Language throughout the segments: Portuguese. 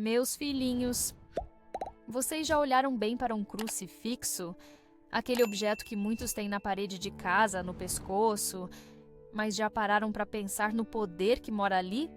Meus filhinhos, vocês já olharam bem para um crucifixo? Aquele objeto que muitos têm na parede de casa, no pescoço, mas já pararam para pensar no poder que mora ali?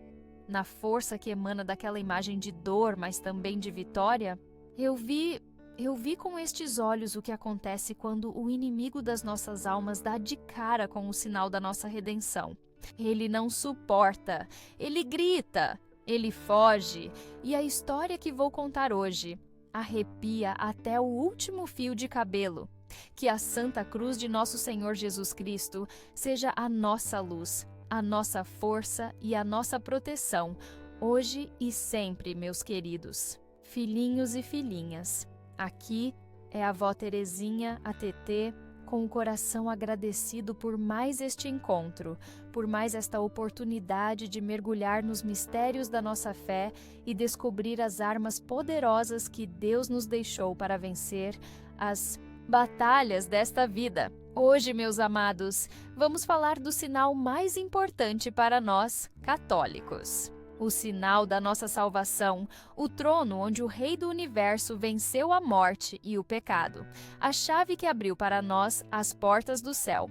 Na força que emana daquela imagem de dor, mas também de vitória? Eu vi com estes olhos o que acontece quando o inimigo das nossas almas dá de cara com o sinal da nossa redenção. Ele não suporta, ele grita, ele foge, e a história que vou contar hoje arrepia até o último fio de cabelo. Que a Santa Cruz de Nosso Senhor Jesus Cristo seja a nossa luz, a nossa força e a nossa proteção, hoje e sempre, meus queridos. Filhinhos e filhinhas, aqui é a avó Terezinha, a TT, com o coração agradecido por mais este encontro, por mais esta oportunidade de mergulhar nos mistérios da nossa fé e descobrir as armas poderosas que Deus nos deixou para vencer as batalhas desta vida. Hoje, meus amados, vamos falar do sinal mais importante para nós, católicos. O sinal da nossa salvação, o trono onde o Rei do Universo venceu a morte e o pecado, a chave que abriu para nós as portas do céu.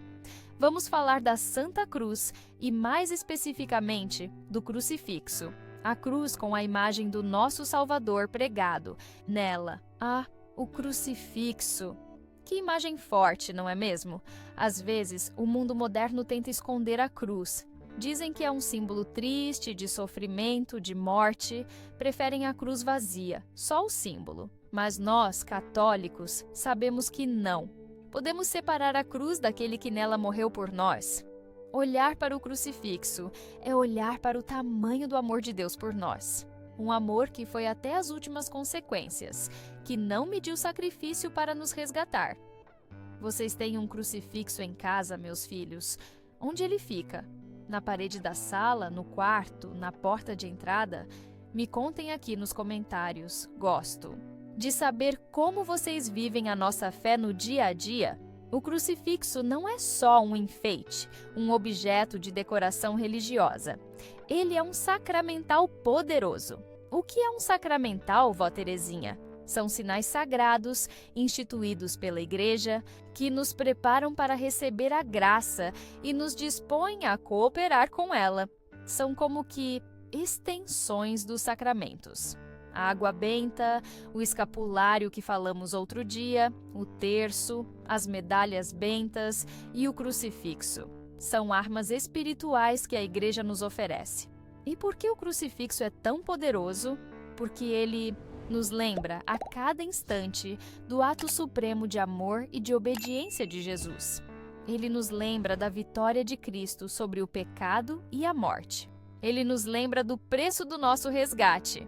Vamos falar da Santa Cruz e, mais especificamente, do crucifixo. A cruz com a imagem do nosso Salvador pregado nela. O crucifixo. Que imagem forte, não é mesmo? Às vezes, o mundo moderno tenta esconder a cruz. Dizem que é um símbolo triste, de sofrimento, de morte. Preferem a cruz vazia, só o símbolo. Mas nós, católicos, sabemos que não. Podemos separar a cruz daquele que nela morreu por nós. Olhar para o crucifixo é olhar para o tamanho do amor de Deus por nós. Um amor que foi até as últimas consequências, que não mediu sacrifício para nos resgatar. Vocês têm um crucifixo em casa, meus filhos? Onde ele fica? Na parede da sala, no quarto, na porta de entrada? Me contem aqui nos comentários. Gosto de saber como vocês vivem a nossa fé no dia a dia. O crucifixo não é só um enfeite, um objeto de decoração religiosa. Ele é um sacramental poderoso. O que é um sacramental, vó Terezinha? São sinais sagrados, instituídos pela Igreja, que nos preparam para receber a graça e nos dispõem a cooperar com ela. São como que extensões dos sacramentos. A água benta, o escapulário que falamos outro dia, o terço, as medalhas bentas e o crucifixo. São armas espirituais que a Igreja nos oferece. E por que o crucifixo é tão poderoso? Porque ele nos lembra a cada instante do ato supremo de amor e de obediência de Jesus. Ele nos lembra da vitória de Cristo sobre o pecado e a morte. Ele nos lembra do preço do nosso resgate.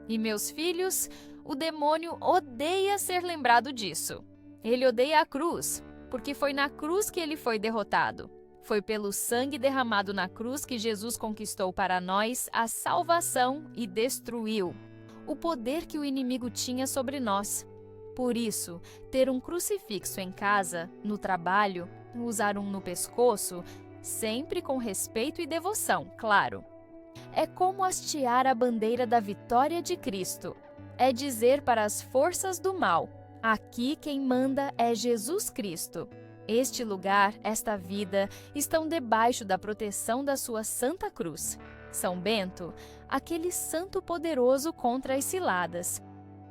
E, meus filhos, o demônio odeia ser lembrado disso. Ele odeia a cruz, porque foi na cruz que ele foi derrotado. Foi pelo sangue derramado na cruz que Jesus conquistou para nós a salvação e destruiu o poder que o inimigo tinha sobre nós. Por isso, ter um crucifixo em casa, no trabalho, usar um no pescoço, sempre com respeito e devoção, claro. É como hastear a bandeira da vitória de Cristo. É dizer para as forças do mal: aqui quem manda é Jesus Cristo. Este lugar, esta vida, estão debaixo da proteção da sua Santa Cruz. São Bento, aquele santo poderoso contra as ciladas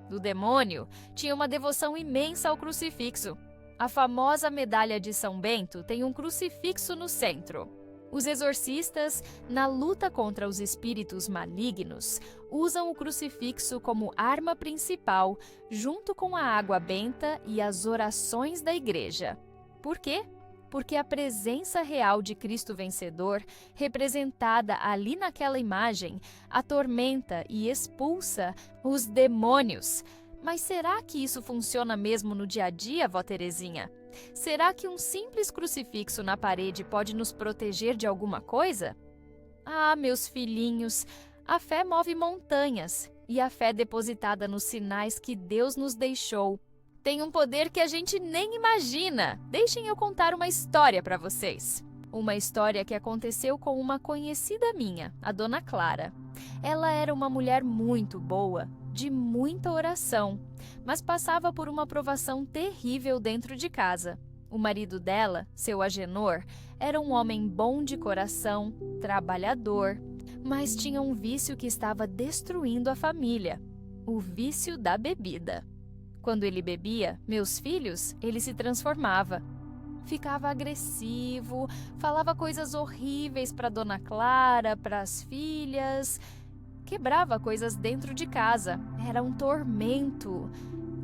do demônio, tinha uma devoção imensa ao crucifixo. A famosa medalha de São Bento tem um crucifixo no centro. Os exorcistas, na luta contra os espíritos malignos, usam o crucifixo como arma principal, junto com a água benta e as orações da Igreja. Por quê? Porque a presença real de Cristo vencedor, representada ali naquela imagem, atormenta e expulsa os demônios. Mas será que isso funciona mesmo no dia a dia, vó Terezinha? Será que um simples crucifixo na parede pode nos proteger de alguma coisa? Ah, meus filhinhos, a fé move montanhas, e a fé depositada nos sinais que Deus nos deixou tem um poder que a gente nem imagina. Deixem eu contar uma história para vocês. Uma história que aconteceu com uma conhecida minha, a Dona Clara. Ela era uma mulher muito boa, de muita oração, mas passava por uma provação terrível dentro de casa. O marido dela, seu Agenor, era um homem bom de coração, trabalhador, mas tinha um vício que estava destruindo a família: o vício da bebida. Quando ele bebia, meus filhos, ele se transformava. Ficava agressivo, falava coisas horríveis para Dona Clara, para as filhas, quebrava coisas dentro de casa. Era um tormento.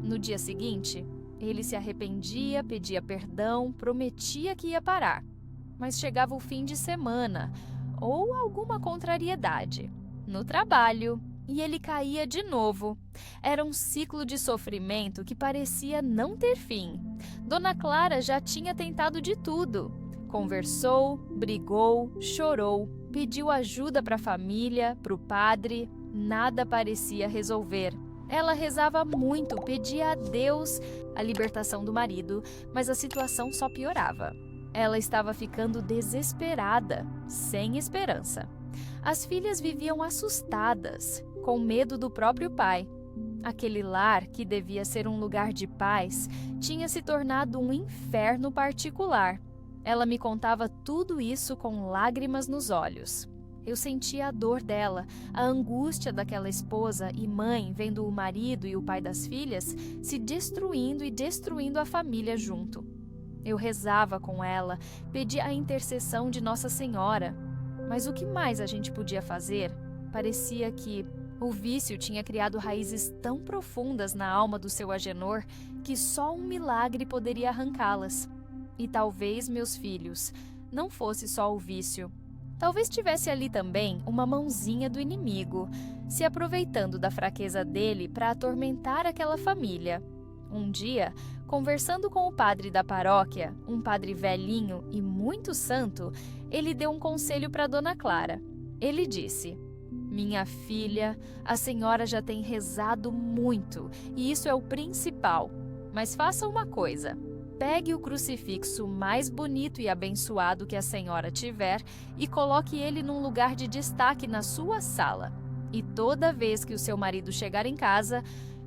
No dia seguinte, ele se arrependia, pedia perdão, prometia que ia parar. Mas chegava o fim de semana, ou alguma contrariedade, no trabalho, e ele caía de novo. Era um ciclo de sofrimento que parecia não ter fim. Dona Clara já tinha tentado de tudo. Conversou, brigou, chorou, pediu ajuda para a família, para o padre. Nada parecia resolver. Ela rezava muito, pedia a Deus a libertação do marido, mas a situação só piorava. Ela estava ficando desesperada, sem esperança. As filhas viviam assustadas, com medo do próprio pai. Aquele lar, que devia ser um lugar de paz, tinha se tornado um inferno particular. Ela me contava tudo isso com lágrimas nos olhos. Eu sentia a dor dela, a angústia daquela esposa e mãe vendo o marido e o pai das filhas se destruindo e destruindo a família junto. Eu rezava com ela, pedia a intercessão de Nossa Senhora. Mas o que mais a gente podia fazer? Parecia que o vício tinha criado raízes tão profundas na alma do seu Agenor que só um milagre poderia arrancá-las. E talvez, meus filhos, não fosse só o vício. Talvez tivesse ali também uma mãozinha do inimigo, se aproveitando da fraqueza dele para atormentar aquela família. Um dia, conversando com o padre da paróquia, um padre velhinho e muito santo, ele deu um conselho para Dona Clara. Ele disse: "Minha filha, a senhora já tem rezado muito, e isso é o principal. Mas faça uma coisa. Pegue o crucifixo mais bonito e abençoado que a senhora tiver e coloque ele num lugar de destaque na sua sala. E toda vez que o seu marido chegar em casa,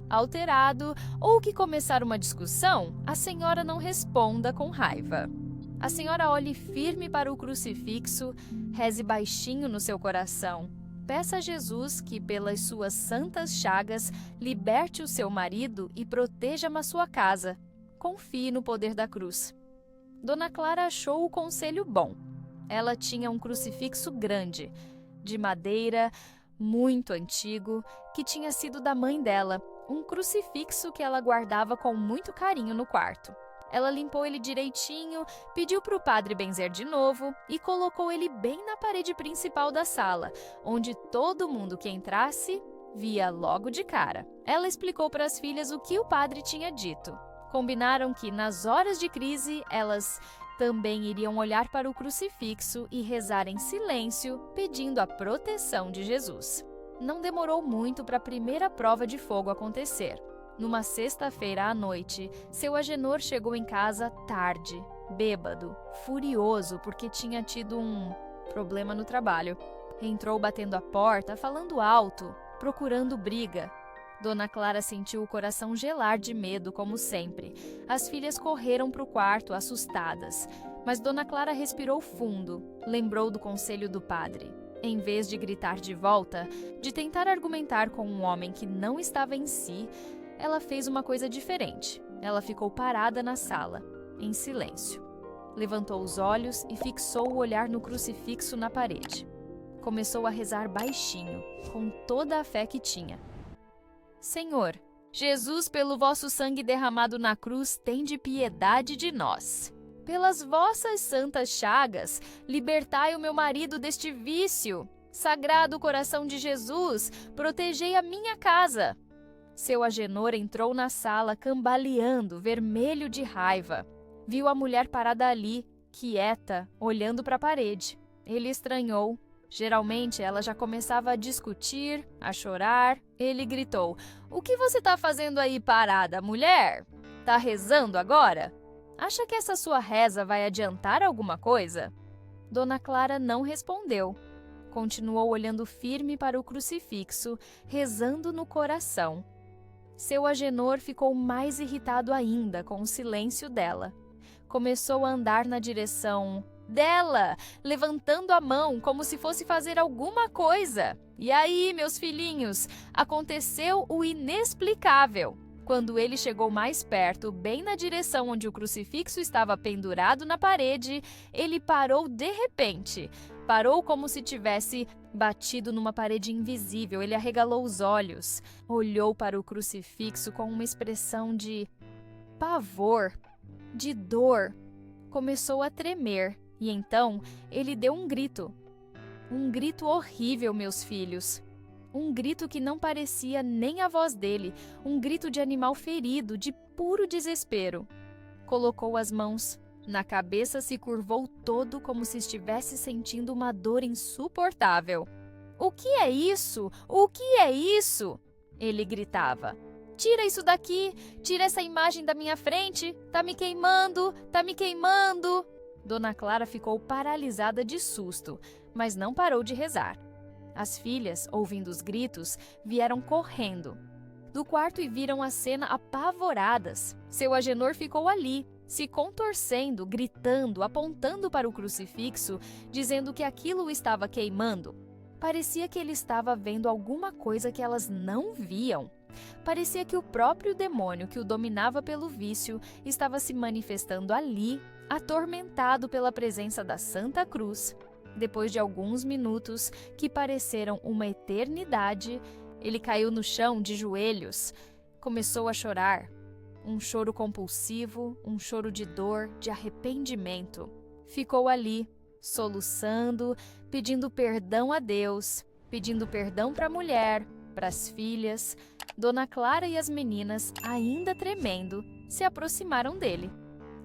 alterado, ou que começar uma discussão, a senhora não responda com raiva. A senhora olhe firme para o crucifixo, reze baixinho no seu coração. Peça a Jesus que, pelas suas santas chagas, liberte o seu marido e proteja a sua casa. Confie no poder da cruz." Dona Clara achou o conselho bom. Ela tinha um crucifixo grande, de madeira, muito antigo, que tinha sido da mãe dela, um crucifixo que ela guardava com muito carinho no quarto. Ela limpou ele direitinho, pediu para o padre benzer de novo e colocou ele bem na parede principal da sala, onde todo mundo que entrasse via logo de cara. Ela explicou para as filhas o que o padre tinha dito. Combinaram que, nas horas de crise, elas também iriam olhar para o crucifixo e rezar em silêncio, pedindo a proteção de Jesus. Não demorou muito para a primeira prova de fogo acontecer. Numa sexta-feira à noite, seu Agenor chegou em casa tarde, bêbado, furioso porque tinha tido um problema no trabalho. Entrou batendo a porta, falando alto, procurando briga. Dona Clara sentiu o coração gelar de medo, como sempre. As filhas correram para o quarto, assustadas. Mas Dona Clara respirou fundo, lembrou do conselho do padre. Em vez de gritar de volta, de tentar argumentar com um homem que não estava em si, ela fez uma coisa diferente. Ela ficou parada na sala, em silêncio. Levantou os olhos e fixou o olhar no crucifixo na parede. Começou a rezar baixinho, com toda a fé que tinha. "Senhor, Jesus, pelo vosso sangue derramado na cruz, tende piedade de nós. Pelas vossas santas chagas, libertai o meu marido deste vício. Sagrado coração de Jesus, protegei a minha casa." Seu Agenor entrou na sala cambaleando, vermelho de raiva. Viu a mulher parada ali, quieta, olhando para a parede. Ele estranhou. Geralmente, ela já começava a discutir, a chorar. Ele gritou: "O que você está fazendo aí parada, mulher? Tá rezando agora? Acha que essa sua reza vai adiantar alguma coisa?" Dona Clara não respondeu. Continuou olhando firme para o crucifixo, rezando no coração. Seu Agenor ficou mais irritado ainda com o silêncio dela. Começou a andar na direção dela, levantando a mão como se fosse fazer alguma coisa. E aí, meus filhinhos, aconteceu o inexplicável. Quando ele chegou mais perto, bem na direção onde o crucifixo estava pendurado na parede, ele parou de repente. Parou como se tivesse batido numa parede invisível. Ele arregalou os olhos, olhou para o crucifixo com uma expressão de pavor, de dor. Começou a tremer e então ele deu um grito. Um grito horrível, meus filhos. Um grito que não parecia nem a voz dele, um grito de animal ferido, de puro desespero. Colocou as mãos na cabeça, se curvou todo como se estivesse sentindo uma dor insuportável. "O que é isso? O que é isso?" ele gritava. "Tira isso daqui! Tira essa imagem da minha frente! Tá me queimando! Tá me queimando!" Dona Clara ficou paralisada de susto, mas não parou de rezar. As filhas, ouvindo os gritos, vieram correndo do quarto e viram a cena apavoradas. Seu Agenor ficou ali, se contorcendo, gritando, apontando para o crucifixo, dizendo que aquilo o estava queimando. Parecia que ele estava vendo alguma coisa que elas não viam. Parecia que o próprio demônio que o dominava pelo vício estava se manifestando ali, atormentado pela presença da Santa Cruz. Depois de alguns minutos, que pareceram uma eternidade, ele caiu no chão de joelhos. Começou a chorar. Um choro compulsivo, um choro de dor, de arrependimento. Ficou ali, soluçando, pedindo perdão a Deus, pedindo perdão para a mulher, para as filhas. Dona Clara e as meninas, ainda tremendo, se aproximaram dele.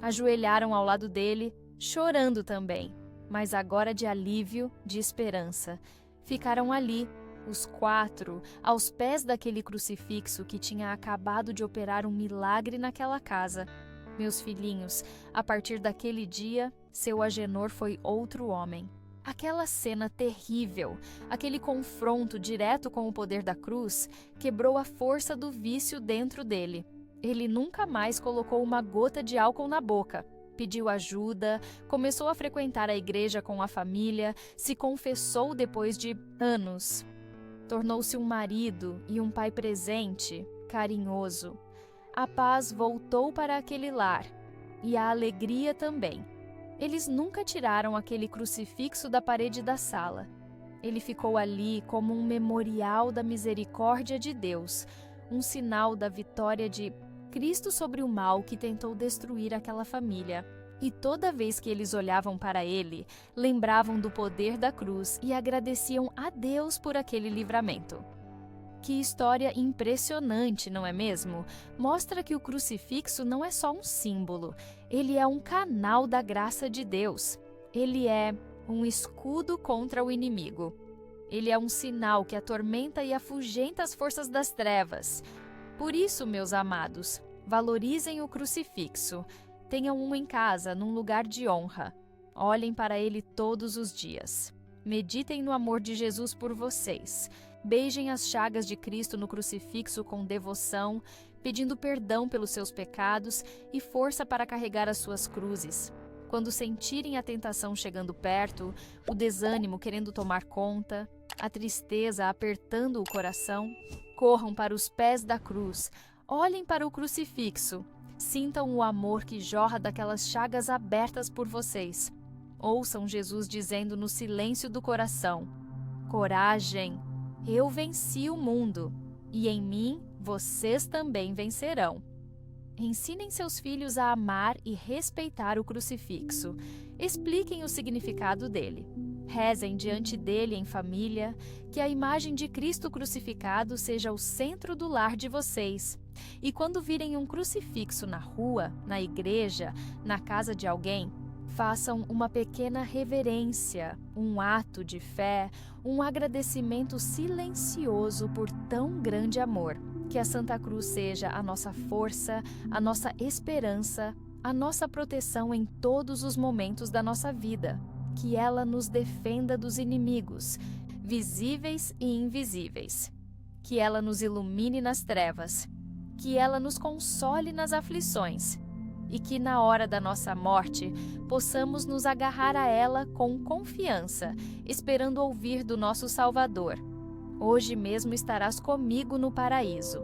Ajoelharam ao lado dele, chorando também, mas agora de alívio, de esperança. Ficaram ali, os quatro, aos pés daquele crucifixo que tinha acabado de operar um milagre naquela casa. Meus filhinhos, a partir daquele dia, seu Agenor foi outro homem. Aquela cena terrível, aquele confronto direto com o poder da cruz, quebrou a força do vício dentro dele. Ele nunca mais colocou uma gota de álcool na boca. Pediu ajuda, começou a frequentar a igreja com a família, se confessou depois de anos. Tornou-se um marido e um pai presente, carinhoso. A paz voltou para aquele lar, e a alegria também. Eles nunca tiraram aquele crucifixo da parede da sala. Ele ficou ali como um memorial da misericórdia de Deus, um sinal da vitória de Cristo sobre o mal que tentou destruir aquela família. E toda vez que eles olhavam para ele, lembravam do poder da cruz e agradeciam a Deus por aquele livramento. Que história impressionante, não é mesmo? Mostra que o crucifixo não é só um símbolo, ele é um canal da graça de Deus. Ele é um escudo contra o inimigo. Ele é um sinal que atormenta e afugenta as forças das trevas. Por isso, meus amados, valorizem o crucifixo. Tenham um em casa, num lugar de honra. Olhem para ele todos os dias. Meditem no amor de Jesus por vocês. Beijem as chagas de Cristo no crucifixo com devoção, pedindo perdão pelos seus pecados e força para carregar as suas cruzes. Quando sentirem a tentação chegando perto, o desânimo querendo tomar conta, a tristeza apertando o coração, corram para os pés da cruz, olhem para o crucifixo, sintam o amor que jorra daquelas chagas abertas por vocês. Ouçam Jesus dizendo no silêncio do coração: coragem, eu venci o mundo, e em mim vocês também vencerão. Ensinem seus filhos a amar e respeitar o crucifixo. Expliquem o significado dele. Rezem diante dele em família, que a imagem de Cristo crucificado seja o centro do lar de vocês. E quando virem um crucifixo na rua, na igreja, na casa de alguém, façam uma pequena reverência, um ato de fé, um agradecimento silencioso por tão grande amor. Que a Santa Cruz seja a nossa força, a nossa esperança, a nossa proteção em todos os momentos da nossa vida. que ela nos defenda dos inimigos, visíveis e invisíveis. Que ela nos ilumine nas trevas, que ela nos console nas aflições e que na hora da nossa morte possamos nos agarrar a ela com confiança, esperando ouvir do nosso Salvador: hoje mesmo estarás comigo no paraíso.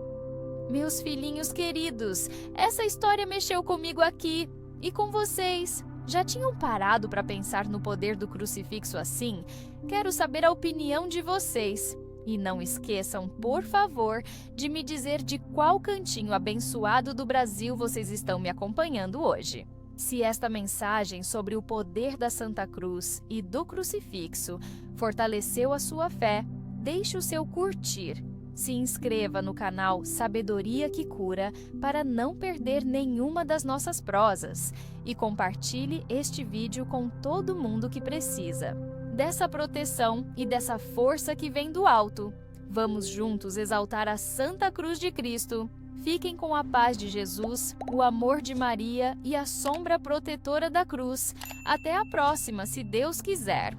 Meus filhinhos queridos, essa história mexeu comigo aqui e com vocês. Já tinham parado para pensar no poder do crucifixo assim? Quero saber a opinião de vocês. E não esqueçam, por favor, de me dizer de qual cantinho abençoado do Brasil vocês estão me acompanhando hoje. Se esta mensagem sobre o poder da Santa Cruz e do crucifixo fortaleceu a sua fé, deixe o seu curtir. Se inscreva no canal Sabedoria que Cura para não perder nenhuma das nossas prosas e compartilhe este vídeo com todo mundo que precisa dessa proteção e dessa força que vem do alto. Vamos juntos exaltar a Santa Cruz de Cristo. Fiquem com a paz de Jesus, o amor de Maria e a sombra protetora da cruz. Até a próxima, se Deus quiser.